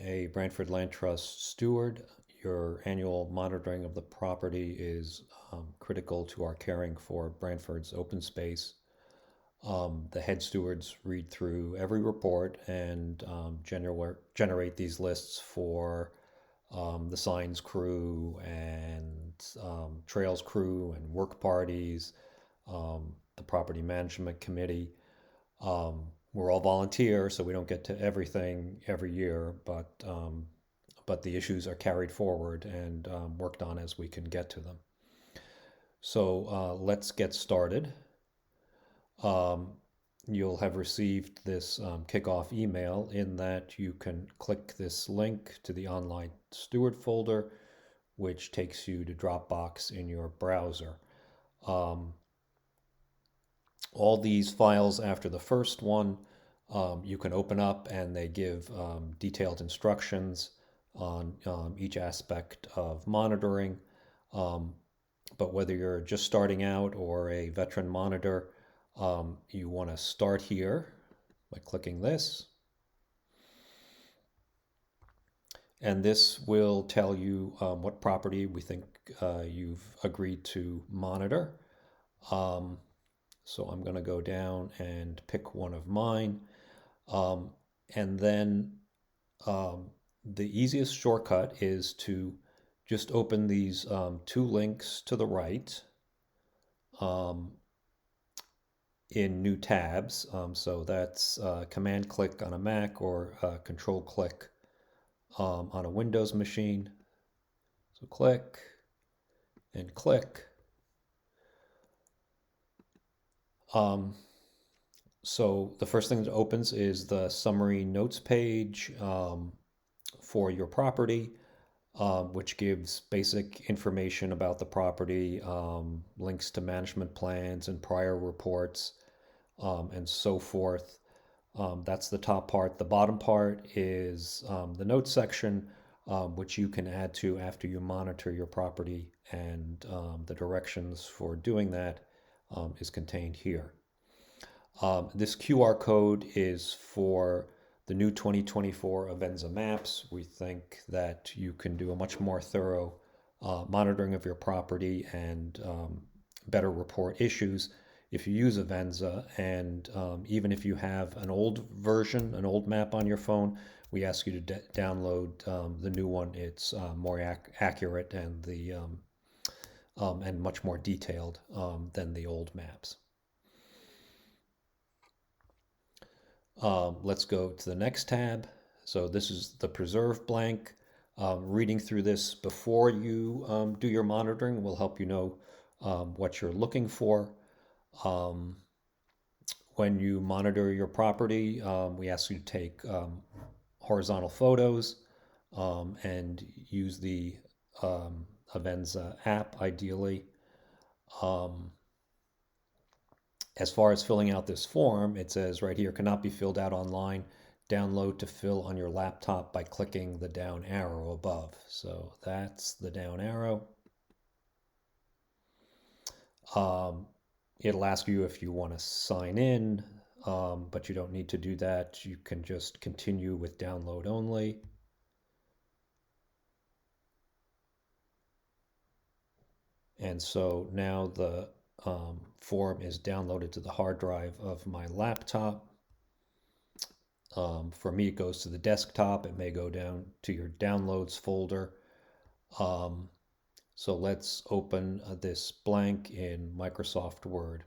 A Brantford Land Trust steward, your annual monitoring of the property is critical to our caring for Brantford's open space. The head stewards read through every report and generate these lists for the signs crew and trails crew and work parties, the property management committee. We're all volunteer, so we don't get to everything every year, but the issues are carried forward and worked on as we can get to them. So let's get started. You'll have received this kickoff email in that you can click this link to the online steward folder, which takes you to Dropbox in your browser. All these files after the first one you can open up, and they give detailed instructions on each aspect of monitoring. But whether you're just starting out or a veteran monitor, you want to start here by clicking this. And this will tell you what property we think you've agreed to monitor. So I'm going to go down and pick one of mine. And then the easiest shortcut is to just open these two links to the right in new tabs. So that's command click on a Mac or control click on a Windows machine. So click and click. So the first thing that opens is the summary notes page for your property, which gives basic information about the property, links to management plans and prior reports, and so forth. That's the top part. The bottom part is the notes section, which you can add to after you monitor your property, and the directions for doing that is contained here. This QR code is for the new 2024 Avenza maps. We think that you can do a much more thorough monitoring of your property and better report issues if you use Avenza. And even if you have an old version, an old map on your phone, we ask you to download the new one. It's more accurate and and much more detailed than the old maps. Let's go to the next tab. So this is the preserve blank. Reading through this before you do your monitoring will help you know what you're looking for. When you monitor your property, we ask you to take horizontal photos and use the Avenza app ideally. As far as filling out this form, it says right here, cannot be filled out online. Download to fill on your laptop by clicking the down arrow above. So that's the down arrow. It'll ask you if you want to sign in, but you don't need to do that. You can just continue with download only. And so now the form is downloaded to the hard drive of my laptop. For me, it goes to the desktop. It may go down to your downloads folder. So let's open this blank in Microsoft Word.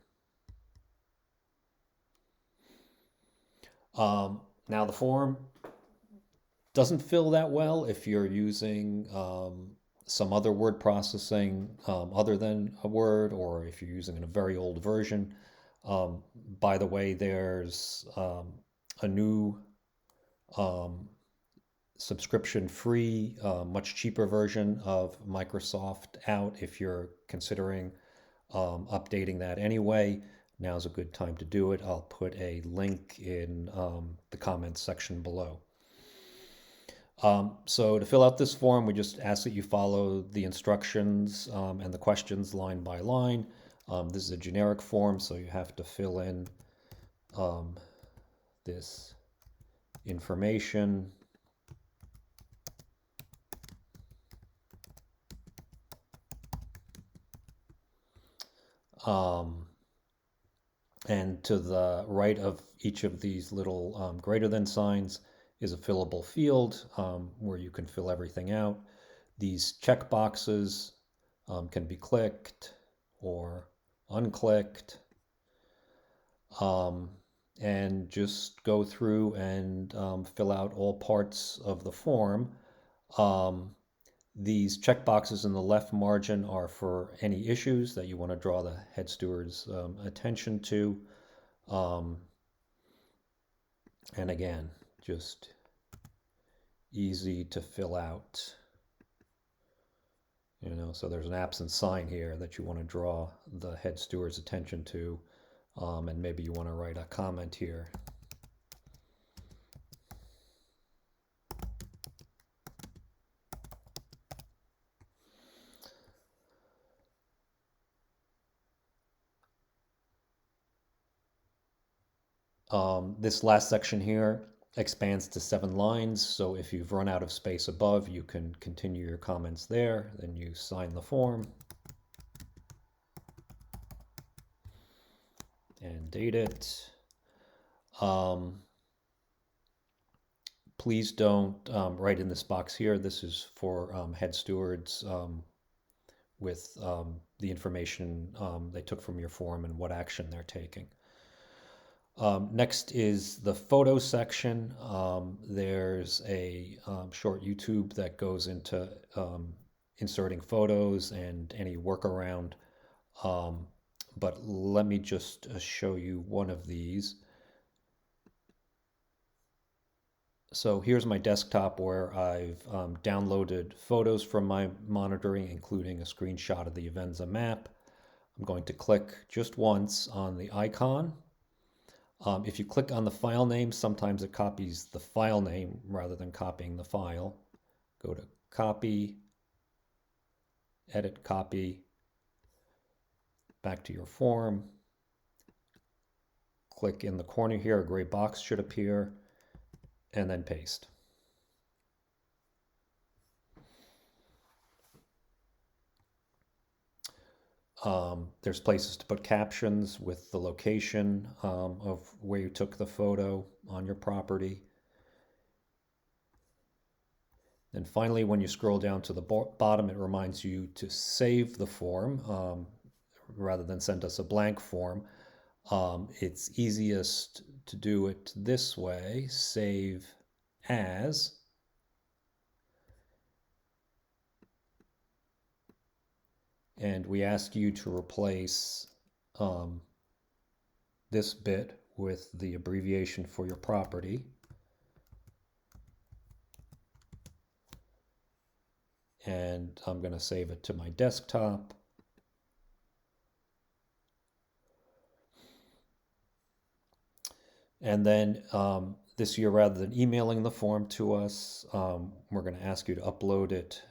Now the form doesn't fill that well if you're using some other word processing other than a Word, or if you're using a very old version. By the way, there's a new subscription-free, much cheaper version of Microsoft out if you're considering updating that anyway. Now's a good time to do it. I'll put a link in the comments section below. So to fill out this form, we just ask that you follow the instructions and the questions line by line. This is a generic form, so you have to fill in this information. And to the right of each of these little greater than signs is a fillable field where you can fill everything out. These check boxes can be clicked or unclicked, and just go through and fill out all parts of the form. These check boxes in the left margin are for any issues that you want to draw the head steward's attention to. And again, just easy to fill out. So there's an absent sign here that you want to draw the head steward's attention to, and maybe you want to write a comment here. This last section here expands to 7 lines, so if you've run out of space above, you can continue your comments there. Then you sign the form and date it. Please don't write in this box here. This is for head stewards with the information they took from your form and what action they're taking. Next is the photo section. There's a short YouTube that goes into inserting photos and any workaround. But let me just show you one of these. So here's my desktop where I've downloaded photos from my monitoring, including a screenshot of the Avenza map. I'm going to click just once on the icon. If you click on the file name, sometimes it copies the file name rather than copying the file. Go to Copy, Edit Copy, back to your form. Click in the corner here, a gray box should appear, and then paste. There's places to put captions with the location of where you took the photo on your property. And finally, when you scroll down to the bottom, it reminds you to save the form rather than send us a blank form. It's easiest to do it this way, save as. And we ask you to replace this bit with the abbreviation for your property. And I'm going to save it to my desktop. And then this year, rather than emailing the form to us, we're going to ask you to upload it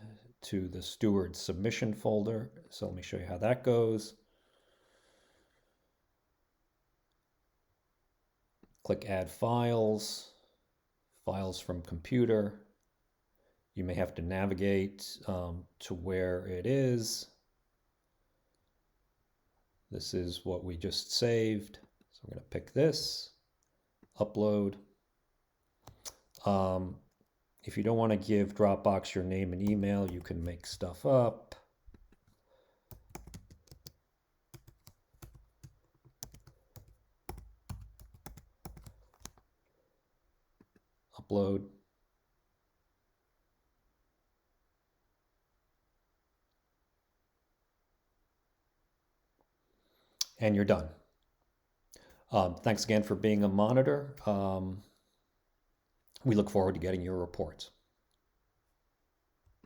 to the steward submission folder. So let me show you how that goes. Click Add Files, Files from Computer. You may have to navigate to where it is. This is what we just saved. So I'm going to pick this, upload. If you don't want to give Dropbox your name and email, you can make stuff up. Upload. And you're done. Thanks again for being a monitor. We look forward to getting your reports.